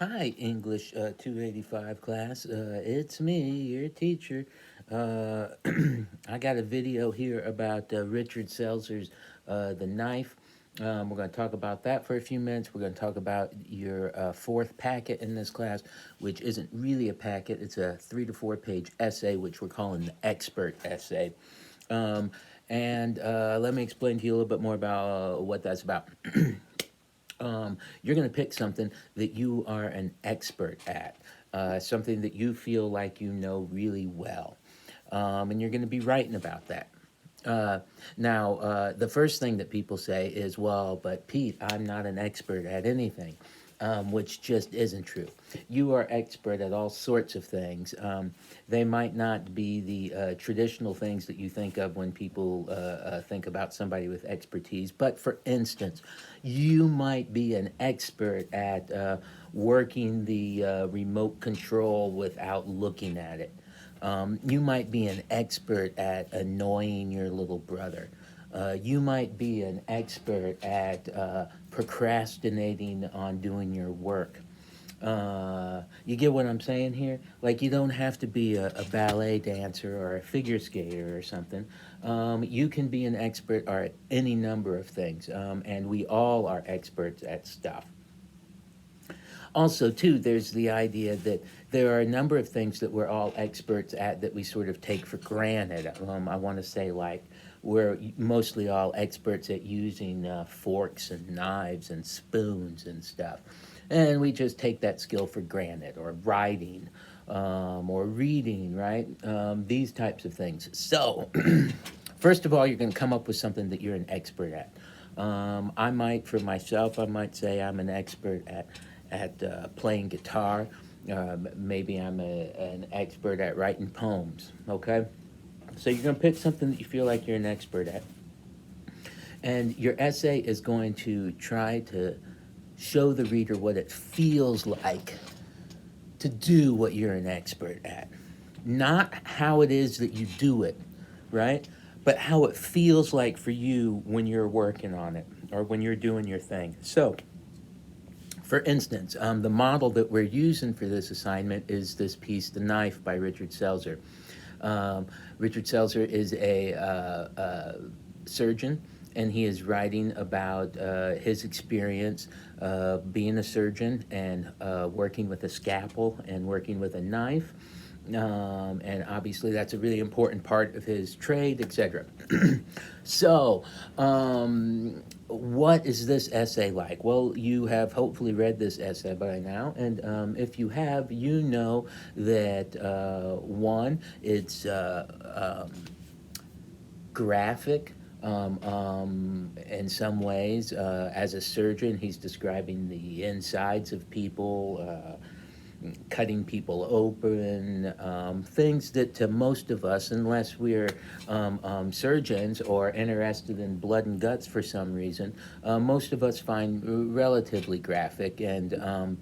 Hi, English 285 class. It's me, your teacher. Uh, I got a video here about Richard Selzer's The Knife. We're going to talk about that for a few minutes. We're going to talk about your fourth packet in this class, which isn't really a packet. It's a 3 to 4 page essay, which we're calling the expert essay. Um, and let me explain to you a little bit more about what that's about. You're going to pick something that you are an expert at, something that you feel like you know really well. And you're going to be writing about that. Now, the first thing that people say is, well, but Pete, I'm not an expert at anything, which just isn't true. You are expert at all sorts of things. They might not be the traditional things that you think of when people think about somebody with expertise, but for instance, you might be an expert at working the remote control without looking at it. You might be an expert at annoying your little brother. You might be an expert at procrastinating on doing your work. You get what I'm saying here? Like, you don't have to be a ballet dancer or a figure skater or something. You can be an expert at any number of things, and we all are experts at stuff. Also, too, there's the idea that there are a number of things that we're all experts at that we sort of take for granted. I want to say, like, we're mostly all experts at using forks and knives and spoons and stuff. And we just take that skill for granted, or writing, or reading, right? These types of things. So, first of all, you're going to come up with something that you're an expert at. I might, for myself, I might say I'm an expert at playing guitar. Maybe I'm an expert at writing poems. Okay, so you're gonna pick something that you feel like you're an expert at, and your essay is going to try to show the reader what it feels like to do what you're an expert at, not how it is that you do it, right? But how it feels like for you when you're working on it or when you're doing your thing. So, for instance, the model that we're using for this assignment is this piece, The Knife by Richard Selzer. Richard Selzer is a surgeon, and he is writing about his experience being a surgeon and working with a scalpel and working with a knife. And obviously, that's a really important part of his trade, etc. So, what is this essay like? Well, you have hopefully read this essay by now, and if you have, you know that one, it's graphic. In some ways, as a surgeon, he's describing the insides of people, cutting people open, things that to most of us, unless we're surgeons or interested in blood and guts for some reason, most of us find relatively graphic. And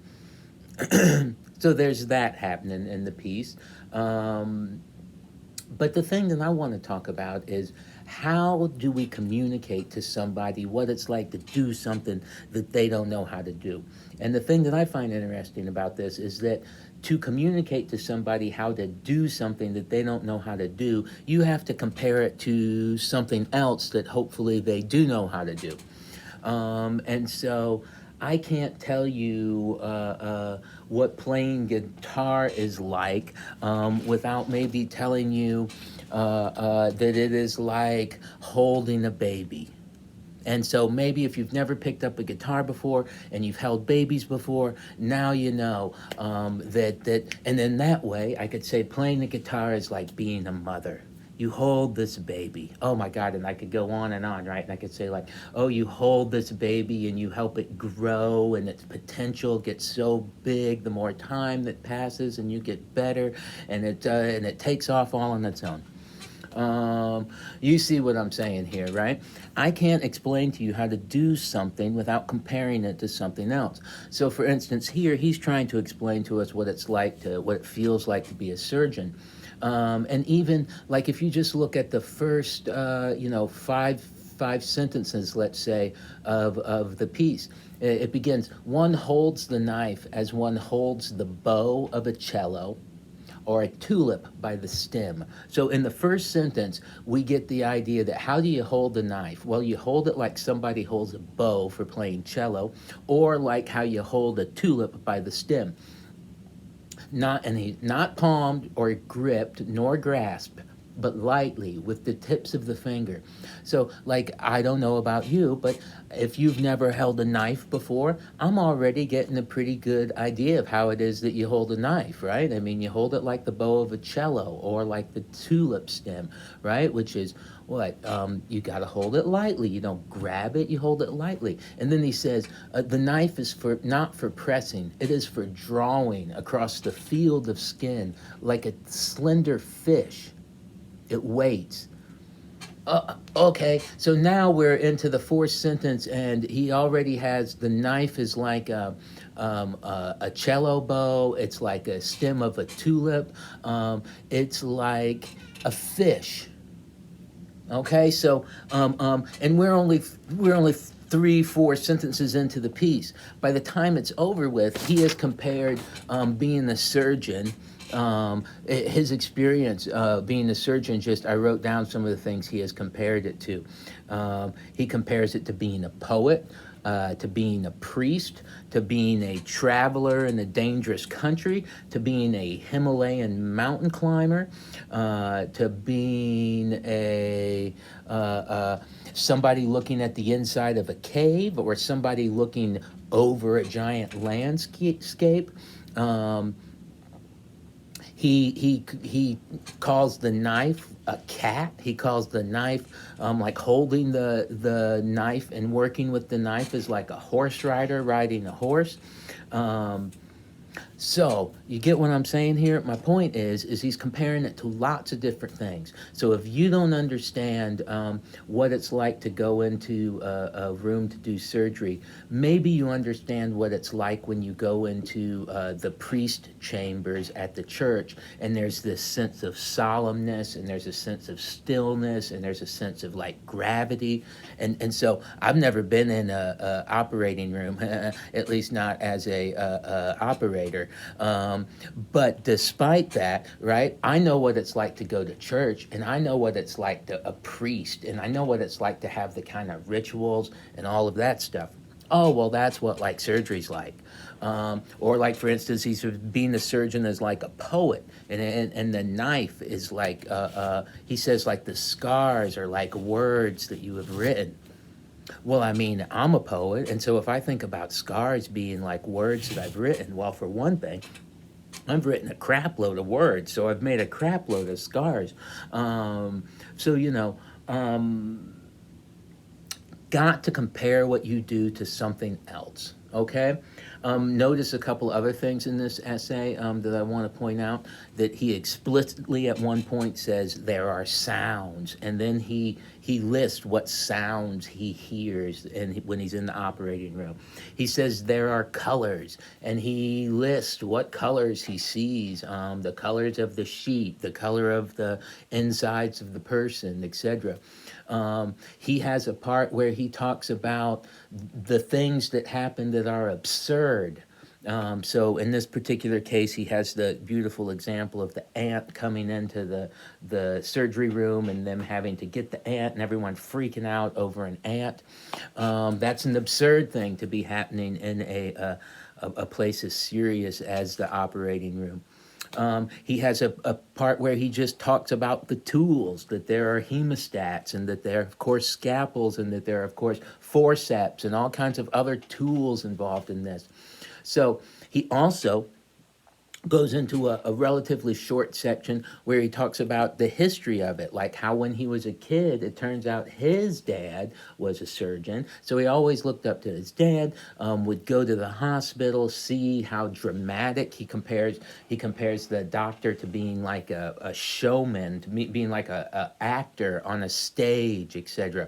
so there's that happening in the piece. But the thing that I want to talk about is, how do we communicate to somebody what it's like to do something that they don't know how to do? And the thing that I find interesting about this is that to communicate to somebody how to do something that they don't know how to do, you have to compare it to something else that hopefully they do know how to do. And so I can't tell you what playing guitar is like without maybe telling you that it is like holding a baby. And so maybe if you've never picked up a guitar before and you've held babies before, now you know and then that way I could say playing the guitar is like being a mother. You hold this baby. Oh my God, and I could go on and on, right? And I could say like, oh, you hold this baby and you help it grow, and its potential gets so big the more time that passes, and you get better, and it takes off all on its own. You see what I'm saying here, right? I can't explain to you how to do something without comparing it to something else. So, for instance, here he's trying to explain to us what it feels like to be a surgeon. And even like if you just look at the first, five sentences, let's say, of the piece. It begins, one holds the knife as one holds the bow of a cello or a tulip by the stem. So in the first sentence, we get the idea that how do you hold the knife? Well, you hold it like somebody holds a bow for playing cello, or like how you hold a tulip by the stem. Not palmed or gripped nor grasped, but lightly with the tips of the finger. So, like, I don't know about you, but if you've never held a knife before, I'm already getting a pretty good idea of how it is that you hold a knife, right? I mean, you hold it like the bow of a cello or like the tulip stem, right? Which is what? You got to hold it lightly. You don't grab it, you hold it lightly. And then he says, the knife is for not for pressing, it is for drawing across the field of skin like a slender fish. It waits. Okay, so now we're into the fourth sentence, and he already has the knife is like a cello bow. It's like a stem of a tulip. It's like a fish. Okay, so and we're only 3, 4 sentences into the piece. By the time it's over with, he has compared being a surgeon. His experience being a surgeon. Just I wrote down some of the things he has compared it to. He compares it to being a poet. To being a priest, to being a traveler in a dangerous country, to being a Himalayan mountain climber, to being a somebody looking at the inside of a cave, or somebody looking over a giant landscape. Um, he calls the knife a cat. He calls the knife like holding the knife and working with the knife is like a horse rider riding a horse. Um, so you get what I'm saying here? My point is he's comparing it to lots of different things. So if you don't understand what it's like to go into a room to do surgery, maybe you understand what it's like when you go into the priest chambers at the church, and there's this sense of solemnness, and there's a sense of stillness, and there's a sense of like gravity. And so I've never been in a operating room, at least not as a operator. But despite that, right, I know what it's like to go to church, and I know what it's like to a priest, and I know what it's like to have the kind of rituals and all of that stuff. Oh, well, that's what like surgery's like. Or like, for instance, he's being a surgeon is like a poet, and the knife is like, he says like the scars are like words that you have written. Well, I mean, I'm a poet, and so if I think about scars being like words that I've written, well, for one thing, I've written a crap load of words, so I've made a crap load of scars. So, um, got to compare what you do to something else. Okay. Notice a couple other things in this essay that I want to point out. That he explicitly at one point says there are sounds, and then he lists what sounds he hears when he's in the operating room. He says there are colors, and he lists what colors he sees, the colors of the sheet, the color of the insides of the person, etc. He has a part where he talks about the things that happen that are absurd. So in this particular case, he has the beautiful example of the ant coming into the surgery room and them having to get the ant and everyone freaking out over an ant. That's an absurd thing to be happening in a place as serious as the operating room. He has a part where he just talks about the tools, that there are hemostats, and that there are, of course, scalpels, and that there are, of course, forceps, and all kinds of other tools involved in this. So he also goes into a relatively short section where he talks about the history of it, like how when he was a kid, it turns out his dad was a surgeon. So he always looked up to his dad, would go to the hospital, see how dramatic he compares the doctor to being like a showman, to being like a actor on a stage, etc.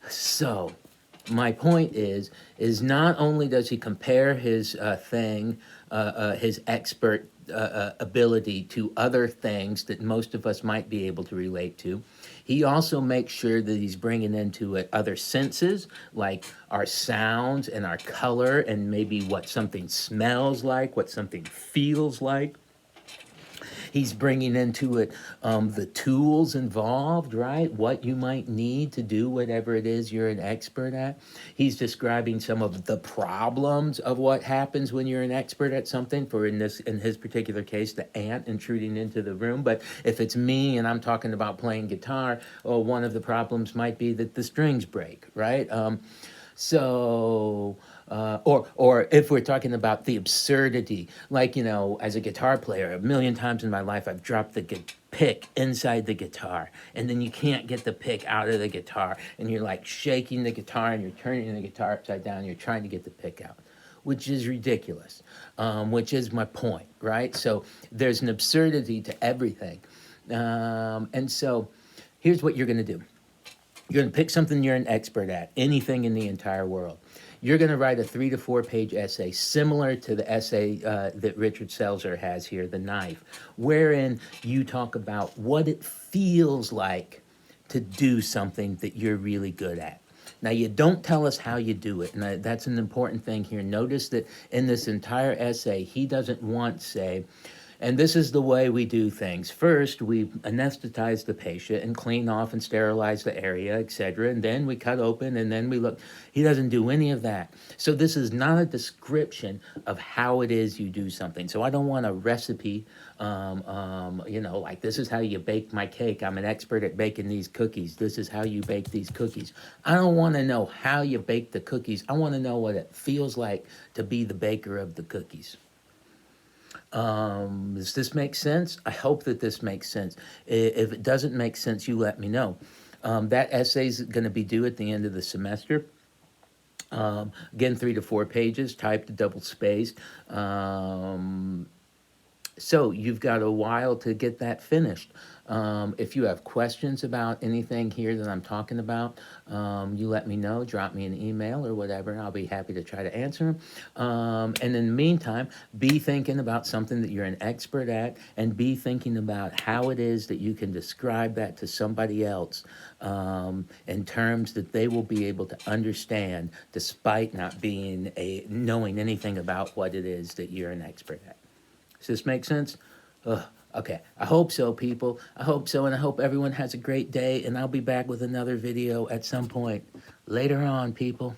So my point is not only does he compare his his expert ability to other things that most of us might be able to relate to, He also makes sure that he's bringing into it other senses, like our sounds and our color, and maybe what something smells like, what something feels like. He's bringing into it the tools involved, right? What you might need to do whatever it is you're an expert at. He's describing some of the problems of what happens when you're an expert at something. For in his particular case, the ant intruding into the room. But if it's me and I'm talking about playing guitar, well, one of the problems might be that the strings break, right? So, or if we're talking about the absurdity, like, as a guitar player, a million times in my life, I've dropped the pick inside the guitar, and then you can't get the pick out of the guitar, and you're like shaking the guitar, and you're turning the guitar upside down, and you're trying to get the pick out, which is ridiculous, which is my point, right? So there's an absurdity to everything. And so here's what you're going to do. You're going to pick something you're an expert at, anything in the entire world. You're going to write a 3 to 4 page essay similar to the essay that Richard Selzer has here, The Knife, wherein you talk about what it feels like to do something that you're really good at. Now, you don't tell us how you do it, and that's an important thing here. Notice that in this entire essay, he doesn't once say, and this is the way we do things. First, we anesthetize the patient and clean off and sterilize the area, etc. And then we cut open and then we look. He doesn't do any of that. So this is not a description of how it is you do something. So I don't want a recipe, like this is how you bake my cake. I'm an expert at baking these cookies. This is how you bake these cookies. I don't want to know how you bake the cookies. I want to know what it feels like to be the baker of the cookies. Does this make sense? I hope that this makes sense. If it doesn't make sense, you let me know. That essay is going to be due at the end of the semester. Again, 3 to 4 pages, typed, double spaced. So you've got a while to get that finished. If you have questions about anything here that I'm talking about, you let me know, drop me an email or whatever, and I'll be happy to try to answer them. And in the meantime, be thinking about something that you're an expert at, and be thinking about how it is that you can describe that to somebody else in terms that they will be able to understand despite not knowing anything about what it is that you're an expert at. Does this make sense? Okay, I hope so, people. I hope so, and I hope everyone has a great day, and I'll be back with another video at some point later on, people.